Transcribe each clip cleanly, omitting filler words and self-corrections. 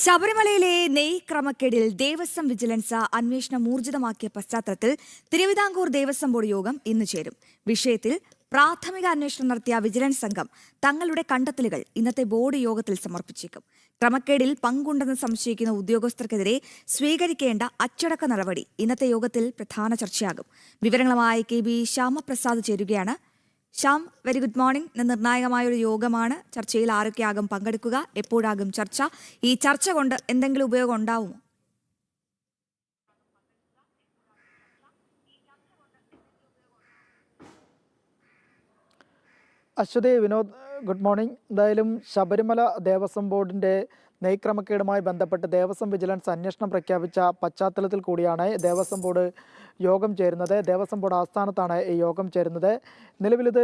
ശബരിമലയിലെ നെയ് ക്രമക്കേടിൽ ദേവസ്വം വിജിലൻസ് അന്വേഷണം ഊർജിതമാക്കിയ പശ്ചാത്തലത്തിൽ തിരുവിതാംകൂർ ദേവസ്വം ബോർഡ് യോഗം ഇന്ന് ചേരും. വിഷയത്തിൽ പ്രാഥമിക അന്വേഷണം നടത്തിയ വിജിലൻസ് സംഘം തങ്ങളുടെ കണ്ടെത്തലുകൾ ഇന്നത്തെ ബോർഡ് യോഗത്തിൽ സമർപ്പിച്ചേക്കും. ക്രമക്കേടിൽ പങ്കുണ്ടെന്ന് സംശയിക്കുന്ന ഉദ്യോഗസ്ഥർക്കെതിരെ സ്വീകരിക്കേണ്ട അച്ചടക്ക നടപടി ഇന്നത്തെ യോഗത്തിൽ പ്രധാന ചർച്ചയാകും. വിവരങ്ങളുമായി KB ശ്യാമപ്രസാദ് ചേരുകയാണ്. Shyam, very good morning. നിർണായകമായ ഒരു യോഗമാണ്. ചർച്ചയിൽ ആരൊക്കെയാകും പങ്കെടുക്കുക, എപ്പോഴാകും ചർച്ച? ഈ ചർച്ച കൊണ്ട് എന്തെങ്കിലും ഉപയോഗം ഉണ്ടാവുമോ? Ashwathi, Vinod, good morning. എന്തായാലും ശബരിമല ദേവസ്വം ബോർഡിൻ്റെ നെയ്ക്രമക്കേടുമായി ബന്ധപ്പെട്ട് ദേവസ്വം വിജിലൻസ് അന്വേഷണം പ്രഖ്യാപിച്ച പശ്ചാത്തലത്തിൽ കൂടിയാണ് ദേവസ്വം ബോർഡ് യോഗം ചേരുന്നത്. ദേവസ്വം ബോർഡ് ആസ്ഥാനത്താണ് ഈ യോഗം ചേരുന്നത്. നിലവിലിത്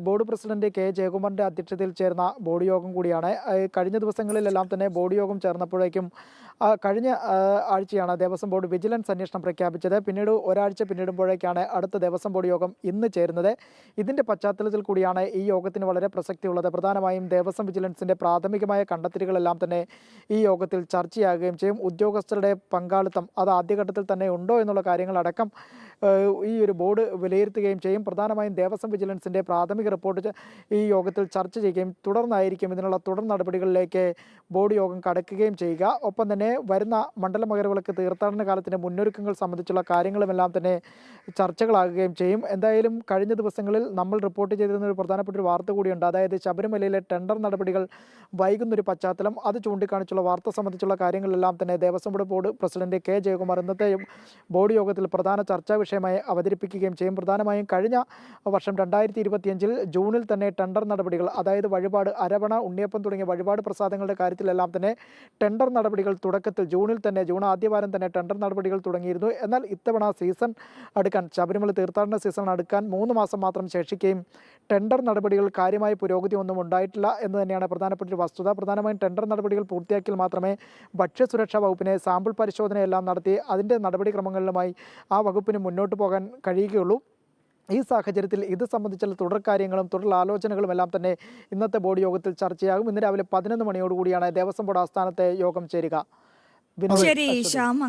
ബോർഡ് പ്രസിഡന്റ് K ജയകുമാറിൻ്റെ അധ്യക്ഷതയിൽ ചേർന്ന ബോർഡ് യോഗം കൂടിയാണ്. കഴിഞ്ഞ ദിവസങ്ങളിലെല്ലാം തന്നെ ബോർഡ് യോഗം ചേർന്നപ്പോഴേക്കും കഴിഞ്ഞ ആഴ്ചയാണ് ദേവസ്വം ബോർഡ് വിജിലൻസ് അന്വേഷണം പ്രഖ്യാപിച്ചത്. പിന്നീട് ഒരാഴ്ച പിന്നിടുമ്പോഴേക്കാണ് അടുത്ത ദേവസ്വം ബോർഡ് യോഗം ഇന്ന് ചേരുന്നത്. ഇതിൻ്റെ പശ്ചാത്തലത്തിൽ കൂടിയാണ് ഈ യോഗത്തിന് വളരെ പ്രസക്തിയുള്ളത്. പ്രധാനമായും ദേവസ്വം വിജിലൻസിൻ്റെ പ്രാഥമികമായ കണ്ടെത്തലുകളെല്ലാം തന്നെ ഈ യോഗത്തിൽ ചർച്ചയാകുകയും ചെയ്യും. ഉദ്യോഗസ്ഥരുടെ പങ്കാളിത്തം അത് ആദ്യഘട്ടത്തിൽ തന്നെ ഉണ്ടോ എന്നുള്ള കാര്യങ്ങളടക്കം ഈ ഒരു ബോർഡ് വിലയിരുത്തുകയും ചെയ്യും. പ്രധാനമായും ദേവസ്വം വിജിലൻസിൻ്റെ പ്രാഥമിക റിപ്പോർട്ട് ഈ യോഗത്തിൽ ചർച്ച ചെയ്യുകയും തുടർന്നായിരിക്കും ഇതിനുള്ള തുടർ നടപടികളിലേക്ക് ബോർഡ് യോഗം കടക്കുകയും ചെയ്യുക. ഒപ്പം തന്നെ വരുന്ന മണ്ഡല മകരവിളക്ക് തീർത്ഥാടന കാലത്തിൻ്റെ മുന്നൊരുക്കങ്ങൾ സംബന്ധിച്ചുള്ള കാര്യങ്ങളുമെല്ലാം തന്നെ ചർച്ചകളാകുകയും ചെയ്യും. എന്തായാലും കഴിഞ്ഞ ദിവസങ്ങളിൽ നമ്മൾ റിപ്പോർട്ട് ചെയ്തിരുന്ന ഒരു പ്രധാനപ്പെട്ട ഒരു വാർത്ത കൂടിയുണ്ട്. അതായത് ശബരിമലയിലെ ടെൻഡർ നടപടികൾ വൈകുന്നൊരു പശ്ചാത്തലം, അത് ചൂണ്ടിക്കാണിച്ചുള്ള വാർത്ത സംബന്ധിച്ചുള്ള കാര്യങ്ങളെല്ലാം തന്നെ Devaswom board president K Jayakumar ഇന്നത്തെ ബോർഡ് യോഗത്തിൽ പ്രധാന ചർച്ചാ വിഷയമായി അവതരിപ്പിക്കുകയും ചെയ്യും. പ്രധാനമായും കഴിഞ്ഞ വർഷം 2025 ജൂണിൽ തന്നെ ടെൻഡർ നടപടികൾ, അതായത് വഴിപാട്, അരവണ, ഉണ്ണിയപ്പം തുടങ്ങിയ വഴിപാട് പ്രസാദങ്ങളുടെ കാര്യത്തിലെല്ലാം തന്നെ ടെൻഡർ നടപടികൾ തുടക്കത്തിൽ ജൂൺ ആദ്യവാരം തന്നെ ടെൻഡർ നടപടികൾ തുടങ്ങിയിരുന്നു. എന്നാൽ ഇത്തവണ സീസൺ അടുക്കാൻ, ശബരിമല തീർത്ഥാടന സീസൺ അടുക്കാൻ 3 മാസം മാത്രം ശേഷിക്കുകയും ടെൻഡർ നടപടികൾ കാര്യമായ പുരോഗതി ഒന്നും ഉണ്ടായിട്ടില്ല എന്ന് തന്നെയാണ് പ്രധാനപ്പെട്ട ഒരു വസ്തുത. പ്രധാനമായും ടെൻഡർ നടപടികൾ പൂർത്തിയാക്കിയാൽ മാത്രമേ ഭക്ഷ്യസുരക്ഷാ വകുപ്പിനെ സാമ്പിൾ പരിശോധനയെല്ലാം നടത്തി അതിൻ്റെ നടപടിക്രമങ്ങളിലുമായി ആ വകുപ്പിന് മുന്നോട്ട് പോകാൻ കഴിയുകയുള്ളൂ. ഈ സാഹചര്യത്തിൽ ഇത് സംബന്ധിച്ചുള്ള തുടർ കാര്യങ്ങളും തുടർ ആലോചനകളും എല്ലാം തന്നെ ഇന്നത്തെ ബോർഡ് യോഗത്തിൽ ചർച്ചയാകും. ഇന്ന് രാവിലെ 11 മണിയോടുകൂടിയാണ് ദേവസ്വം ബോർഡ് ആസ്ഥാനത്തെ യോഗം ചേരുക. ശരി ശ്യാം.